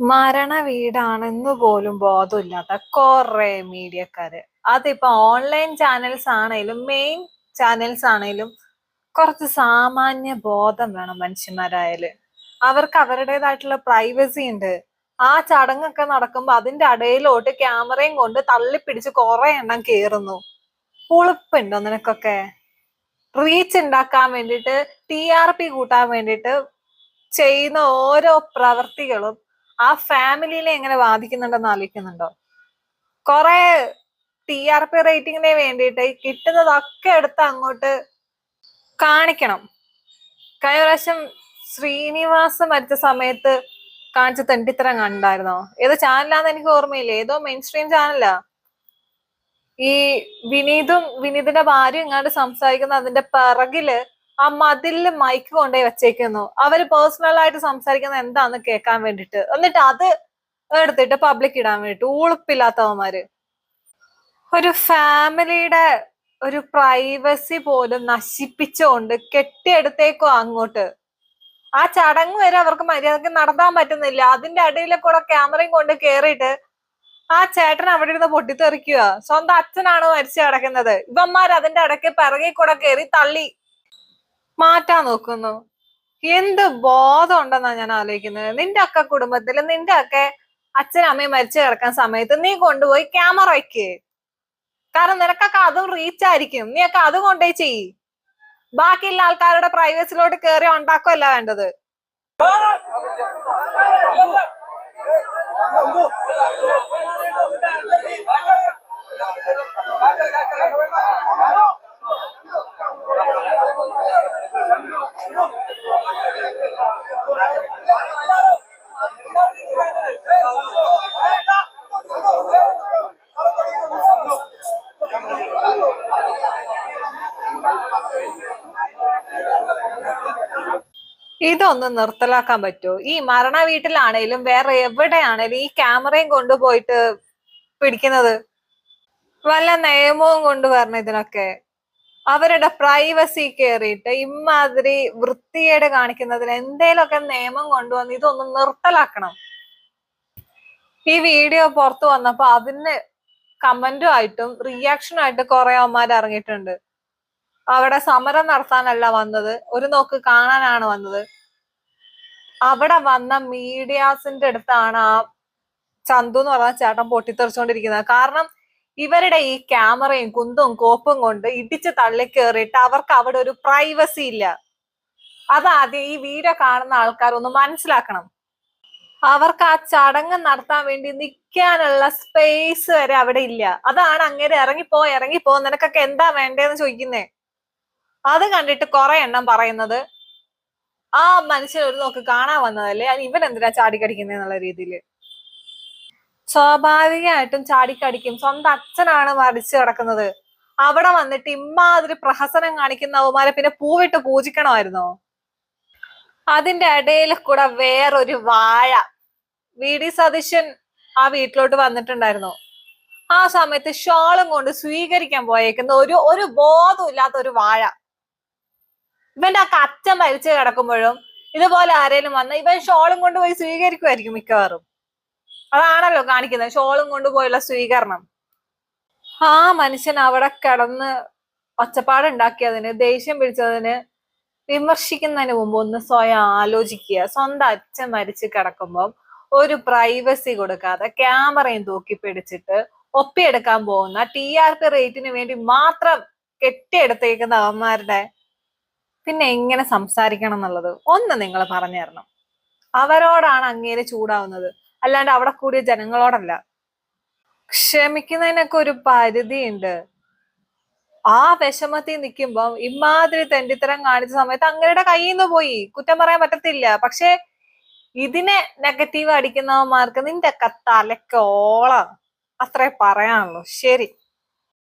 മരണ വീടാണെന്ന് പോലും ബോധമില്ലാത്ത കുറെ മീഡിയക്കാര്. അതിപ്പോ ഓൺലൈൻ ചാനൽസ് ആണേലും മെയിൻ ചാനൽസ് ആണേലും കുറച്ച് സാമാന്യ ബോധം വേണം മനുഷ്യന്മാരായാല്. അവർക്ക് അവരുടേതായിട്ടുള്ള പ്രൈവസി ഉണ്ട്. ആ ചടങ്ങൊക്കെ നടക്കുമ്പോ അതിന്റെ ഇടയിലോട്ട് ക്യാമറയും കൊണ്ട് തള്ളിപ്പിടിച്ച് കുറെ എണ്ണം കേറുന്നു. ഉളുപ്പുണ്ടോ നിനക്കൊക്കെ? റീച്ച് ഉണ്ടാക്കാൻ വേണ്ടിയിട്ട്, TRP കൂട്ടാൻ വേണ്ടിയിട്ട് ചെയ്യുന്ന ഓരോ പ്രവർത്തികളും ആ ഫാമിലിനെ എങ്ങനെ ബാധിക്കുന്നുണ്ടെന്ന് ആലോചിക്കുന്നുണ്ടോ? കുറെ TRP റേറ്റിംഗിന് വേണ്ടിയിട്ട് കിട്ടുന്നതൊക്കെ എടുത്ത് അങ്ങോട്ട് കാണിക്കണം. കഴിഞ്ഞ പ്രാവശ്യം ശ്രീനിവാസ മരിച്ച സമയത്ത് കാണിച്ച തെണ്ടിത്തരം കണ്ടായിരുന്നോ? ഏതോ ചാനലാന്ന് എനിക്ക് ഓർമ്മയില്ല, ഏതോ മെയിൻ സ്ട്രീം ചാനലാ. ഈ വിനീതിന്റെ ഭാര്യ ഇങ്ങാണ്ട് സംസാരിക്കുന്ന അതിന്റെ പിറകില് ആ മതിലില് മൈക്ക് കൊണ്ടുപോയി വെച്ചേക്കുന്നു. അവര് പേഴ്സണൽ ആയിട്ട് സംസാരിക്കുന്നത് എന്താന്ന് കേൾക്കാൻ വേണ്ടിട്ട്, എന്നിട്ട് അത് എടുത്തിട്ട് പബ്ലിക് ഇടാൻ വേണ്ടിട്ട് ഉളുപ്പില്ലാത്തവന്മാര്. ഒരു ഫാമിലിയുടെ ഒരു പ്രൈവസി പോലും നശിപ്പിച്ചുകൊണ്ട് കെട്ടിയെടുത്തേക്കോ അങ്ങോട്ട്. ആ ചടങ്ങ് വരെ അവർക്ക് മര്യാദക്ക് നടത്താൻ പറ്റുന്നില്ല. അതിന്റെ ഇടയിലെ കൂടെ ക്യാമറയും കൊണ്ട് കേറിയിട്ട് ആ ചേട്ടൻ അവിടെ ഇരുന്ന് പൊട്ടിത്തെറിക്കുക. സ്വന്തം അച്ഛനാണ് മരിച്ചു കിടക്കുന്നത്. ഇവന്മാർ അതിന്റെ ഇടയ്ക്ക് പിറകെ കൂടെ കയറി തള്ളി മാറ്റാൻ നോക്കുന്നു. എന്ത് ബോധം ഉണ്ടെന്നാ ഞാൻ ആലോചിക്കുന്നത്. നിന്റെ ഒക്കെ കുടുംബത്തില് നിന്റെ ഒക്കെ അച്ഛനും അമ്മയും മരിച്ചു കിടക്കുന്ന സമയത്ത് നീ കൊണ്ടുപോയി ക്യാമറ വയ്ക്ക്. കാരണം നിനക്കൊക്കെ അതും റീച്ച് ആയിരിക്കും. നീ ഒക്കെ അത് കൊണ്ടേ ചെയ്യ്. ബാക്കിയുള്ള ആൾക്കാരുടെ പ്രൈവസിലോട്ട് കയറി ഉണ്ടാക്കുമല്ല വേണ്ടത്. ഇതൊന്ന് നിർത്തലാക്കാൻ പറ്റുമോ? ഈ മരണ വീട്ടിലാണേലും വേറെ എവിടെയാണേലും ഈ ക്യാമറയും കൊണ്ടുപോയിട്ട് പിടിക്കുന്നത് വല്ല നിയമവും കൊണ്ടുവരണം ഇതിനൊക്കെ. അവരുടെ പ്രൈവസി കയറിയിട്ട് ഇമാതിരി വൃത്തികേട് കാണിക്കുന്നതിന് എന്തേലൊക്കെ നിയമം കൊണ്ടുവന്ന് ഇതൊന്ന് നിർത്തലാക്കണം. ഈ വീഡിയോ പുറത്തു വന്നപ്പോ അതിന് കമന്റും ആയിട്ടും റിയാക്ഷനും ആയിട്ട് കുറെ അവന്മാർ ഇറങ്ങിയിട്ടുണ്ട്. അവിടെ സമരം നടത്താനല്ല വന്നത്, ഒരു നോക്ക് കാണാനാണ് വന്നത്. അവിടെ വന്ന മീഡിയാസിന്റെ അടുത്താണ് ആ ചന്തു എന്ന് പറഞ്ഞ ചേട്ടൻ പൊട്ടിത്തെറിച്ചുകൊണ്ടിരിക്കുന്നത്. കാരണം ഇവരുടെ ഈ ക്യാമറയും കുന്തും കോപ്പും കൊണ്ട് ഇടിച്ച് തള്ളിക്കേറിയിട്ട് അവർക്ക് അവിടെ ഒരു പ്രൈവസി ഇല്ല. അതാദ്യം ഈ വീഡിയോ കാണുന്ന ആൾക്കാർ ഒന്ന് മനസ്സിലാക്കണം. അവർക്ക് ആ ചടങ്ങ് നടത്താൻ വേണ്ടി നിൽക്കാനുള്ള സ്പേസ് വരെ അവിടെ ഇല്ല. അതാണ് അങ്ങനെ ഇറങ്ങിപ്പോ നിനക്കൊക്കെ എന്താ വേണ്ടേന്ന് ചോദിക്കുന്നേ. അത് കണ്ടിട്ട് കുറെ എണ്ണം പറയുന്നത് ആ മനുഷ്യൻ ഒരു നോക്ക് കാണാൻ വന്നതല്ലേ, ഇവൻ എന്തിനാ ചാടിക്കടിക്കുന്നേന്നുള്ള രീതിയില്. സ്വാഭാവികമായിട്ടും ചാടിക്കടിക്കും. സ്വന്തം അച്ഛനാണ് മരിച്ചു കിടക്കുന്നത്. അവിടെ വന്നിട്ട് ഇമ്മാതിരി പ്രഹസനം കാണിക്കുന്നവന്മാരെ പിന്നെ പൂവിട്ട് പൂജിക്കണമായിരുന്നോ? അതിന്റെ ഇടയിൽ കൂടെ വേറൊരു വാഴ. VD സതീശൻ ആ വീട്ടിലോട്ട് വന്നിട്ടുണ്ടായിരുന്നു. ആ സമയത്ത് ഷോളും കൊണ്ട് സ്വീകരിക്കാൻ പോയേക്കുന്ന ഒരു ബോധം ഇല്ലാത്ത ഒരു വാഴ. ഇവന്റെ ഒക്കെ അച്ഛൻ മരിച്ചു കിടക്കുമ്പോഴും ഇതുപോലെ ആരേലും വന്ന ഇവൻ ഷോളും കൊണ്ട് പോയി സ്വീകരിക്കുമായിരിക്കും മിക്കവാറും. അതാണല്ലോ കാണിക്കുന്നത്, ഷോളും കൊണ്ടുപോയുള്ള സ്വീകരണം. ആ മനുഷ്യൻ അവിടെ കിടന്ന് ഒച്ചപ്പാടുണ്ടാക്കിയതിന്, ദേഷ്യം പിടിച്ചതിന് വിമർശിക്കുന്നതിന് മുമ്പ് ഒന്ന് സ്വയം ആലോചിക്കുക. സ്വന്തം അച്ഛൻ മരിച്ചു കിടക്കുമ്പോൾ ഒരു പ്രൈവസി കൊടുക്കാതെ ക്യാമറയും തൂക്കി പിടിച്ചിട്ട് ഒപ്പിയെടുക്കാൻ പോകുന്ന TRP റേറ്റിന് വേണ്ടി മാത്രം കെട്ടിയെടുത്തേക്കുന്ന അവന്മാരുടെ പിന്നെ എങ്ങനെ സംസാരിക്കണം എന്നുള്ളത് ഒന്ന് നിങ്ങൾ പറഞ്ഞു തരണം. അവരോടാണ് അങ്ങേര് ചൂടാവുന്നത്, അല്ലാണ്ട് അവിടെ കൂടിയ ജനങ്ങളോടല്ല. ക്ഷമിക്കുന്നതിനൊക്കെ ഒരു പരിധിയുണ്ട്. ആ വിഷമത്തിൽ നിൽക്കുമ്പോ ഇമാതിരി തെണ്ടിത്തരം കാണിച്ച സമയത്ത് അങ്ങയുടെ കയ്യിൽ നിന്ന് പോയി, കുറ്റം പറയാൻ പറ്റത്തില്ല. പക്ഷെ ഇതിനെ നെഗറ്റീവ് അടിക്കുന്നവന്മാർക്ക് നിന്റെ ഒക്കെ തലക്കോള. അത്രേ പറയാനുള്ളൂ. ശരി.